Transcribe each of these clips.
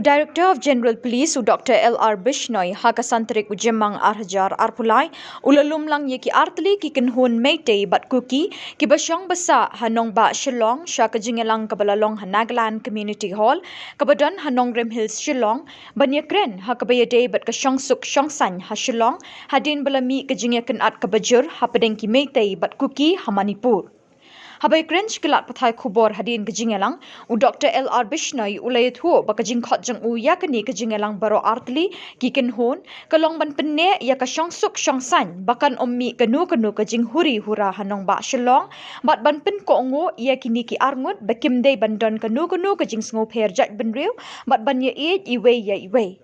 Director of General Police Dr. L.R. Bishnoi Hakasantrik Ujemang Arhajar Arpulai Ulalum lang ye ki artli ki kinhun Meitei bat Kuki ki basyong basa hanong ba Shillong sya ka Jingialang kabalalong Hanaglan Community Hall kabadan hanong Rim Hills Shillong banyakren hakabayade bat ka Shongsuk Shongsan ha Shillong hadin balami ka Jingiakan at kabajur hapadeng ki Meitei bat Kuki ha Manipur. Habai cringe kilat pathai khubor hadin ke Jingialang u Dr. L.R. Bishnoi ulayat huo baka Khot jang u yakani ke Jingialang baro artli kikin hon kalong ban Pynneh ya ka Shongsuk Shongsan bakan ommi kanu ke Jinghuri hura hanong ba Shillong bat ban pin ko ngo yakini ki arngut bakim dei bandon kanu ke Jingsngo pher jat benriu bat ban ye iwe.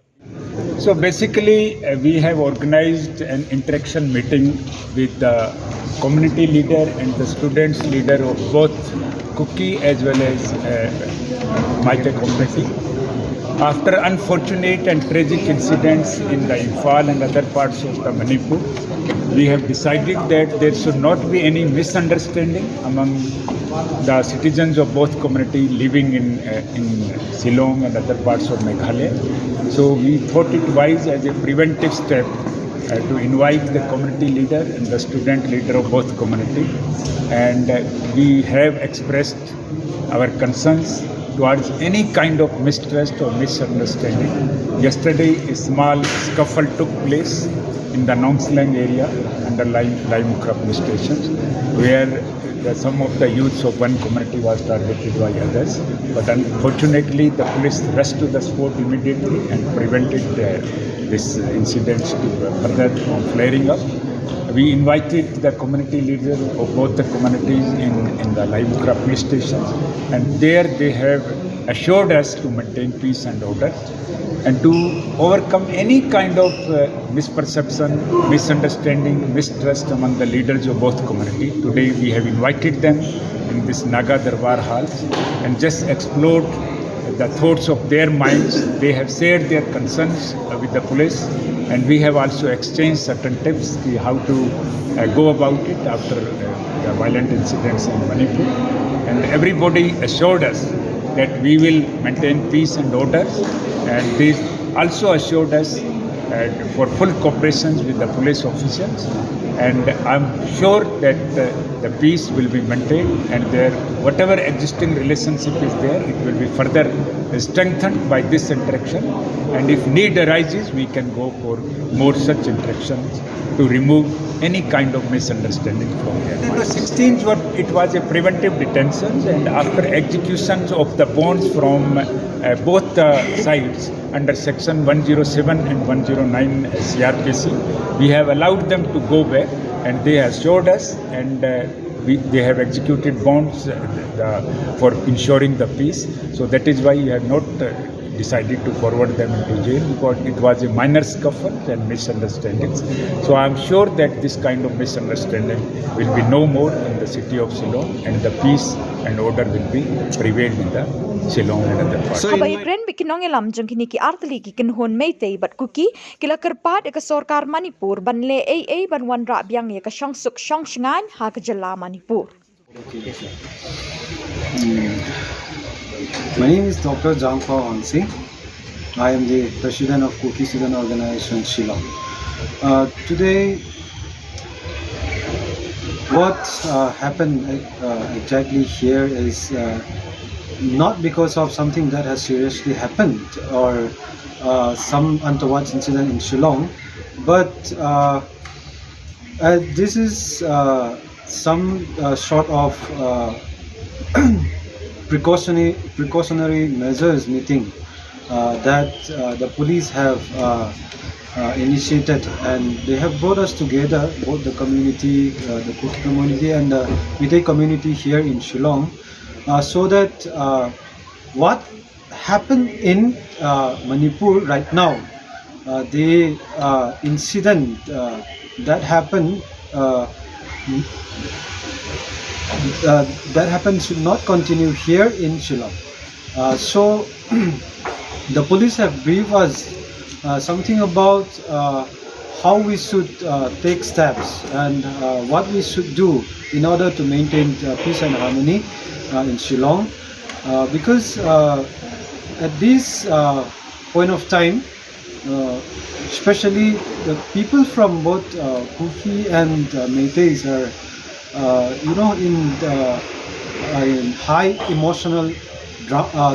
So basically, we have organized an interaction meeting with the community leader and the students leader of both Kuki as well as Meitei community. After unfortunate and tragic incidents in the Imphal and other parts of the Manipur, we have decided that there should not be any misunderstanding among the citizens of both community living in Shillong and other parts of Meghalaya. So we thought it wise as a preventive step to invite the community leader and the student leader of both community, and we have expressed our concerns towards any kind of mistrust or misunderstanding. Yesterday, a small scuffle took place in the Nongslang area under Limukra police stations, where some of the youths of one community was targeted by others. But unfortunately, the police rushed to the spot immediately and prevented this incident further from flaring up. We invited the community leaders of both the communities in the Limukra police stations, and there they have assured us to maintain peace and order and to overcome any kind of misperception, misunderstanding, mistrust among the leaders of both community. Today we have invited them in this Naga Darbar halls and just explored the thoughts of their minds. They have shared their concerns with the police, and we have also exchanged certain tips on how to go about it after the violent incidents in Manipur. And everybody assured us that we will maintain peace and order, and they also assured us for full cooperation with the police officers, and I'm sure that the peace will be maintained, and whatever existing relationship is there, it will be further strengthened by this interaction, and if need arises, we can go for more such interactions to remove any kind of misunderstanding from here. The 16th, it was a preventive detention, and after executions of the bonds from both sides under section 107 and 109 CRPC, we have allowed them to go back, and they assured us, and they have executed bonds for ensuring the peace. So that is why we have not decided to forward them into jail, because it was a minor scuffle and misunderstandings. So I am sure that this kind of misunderstanding will be no more in the city of Shillong, and the peace and order will be prevailed in the Shillong and other parts. Habai kren bikinong elam jang kini ki artli ki kinhon Meitei bat Kuki kila kerpat ka sorkar Manipur banle AA ban wan ra biang ye ka Shongsuk Shongsngan ha ka jala Manipur. My name is Dr. Jangpa Onsi. I am the president of Kuki student organization Shillong. Today, what happened exactly here is not because of something that has seriously happened or some untoward incident in Shillong, but this is some sort of precautionary measures meeting that the police have initiated, and they have brought us together, both the community, the Kuki community and the Meitei community here in Shillong, so that what happened in Manipur right now, the incident that happened should not continue here in Shillong. So the police have briefed us something about how we should take steps and what we should do in order to maintain peace and harmony in Shillong, because at this point of time, especially the people from both Kuki and Meitei are, in high emotional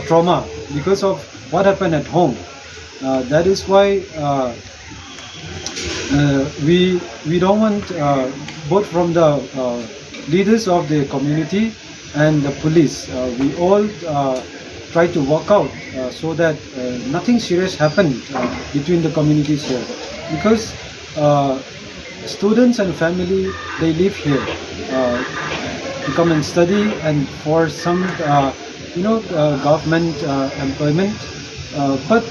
trauma because of what happened at home. That is why we don't want, both from the leaders of the community and the police, we all try to work out so that nothing serious happened between the communities here, because students and family, they live here to come and study and for some government employment, but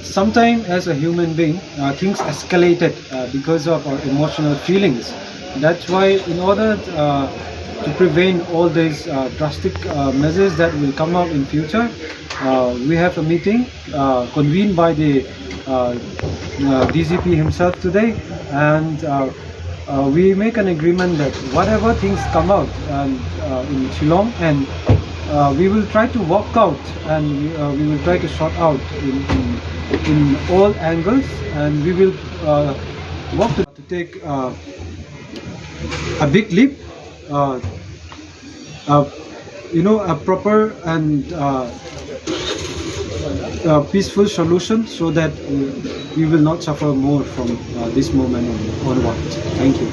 sometimes as a human being, things escalated because of our emotional feelings. That's why, in order to prevent all these drastic measures that will come out in future, we have a meeting convened by the DGP himself today, and we make an agreement that whatever things come out in Shillong, and we will try to work out, and we will try to sort out in all angles, and we will work to take a big leap, a proper and peaceful solution, so that we will not suffer more from this moment onwards. Thank you.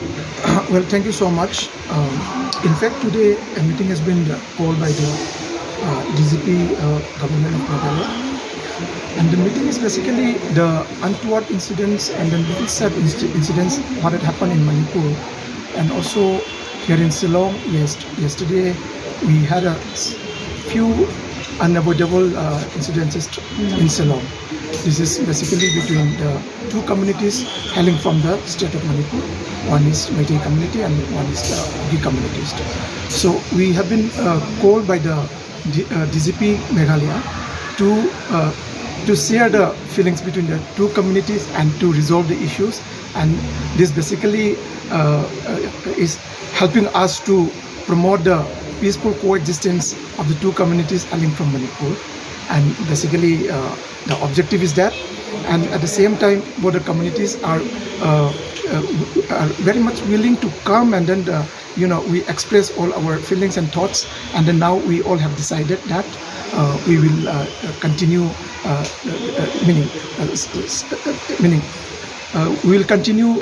Well, thank you so much. In fact, today a meeting has been called by the DGP government of Meghalaya. And the meeting is basically the untoward incidents and then little sad incidents what had happened in Manipur, and also here in Shillong. Yesterday we had a few unavoidable incidences in Shillong. This is basically between the two communities hailing from the state of Manipur. One is Meitei community and one is the Kuki communities. So we have been called by the DGP Meghalaya to share the feelings between the two communities and to resolve the issues, and this basically is helping us to promote the peaceful coexistence of the two communities hailing from Manipur. And basically the objective is that, and at the same time both the communities are very much willing to come, and then we express all our feelings and thoughts, and then now we all have decided that we will continue we will continue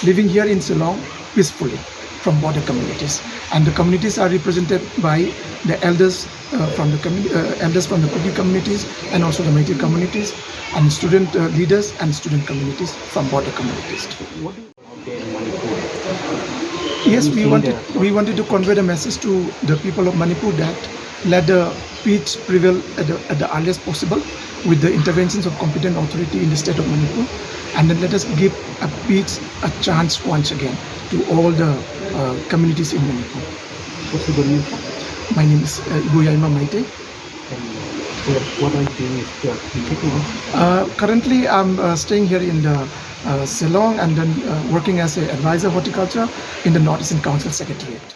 living here in Shillong peacefully from border communities, and the communities are represented by the elders from the Kuki communities, and also the Meitei communities, and student leaders and student communities from border communities. Yes, we wanted to convey the message to the people of Manipur that let the peace prevail at the earliest possible with the interventions of competent authority in the state of Manipur, and then let us give a peace a chance once again to all the communities in Manipur. What's your name? My name is Meitei. What are you doing? Currently, I'm staying here in the Shillong, and then working as an advisor horticulture in the Northeastern Council Secretariat.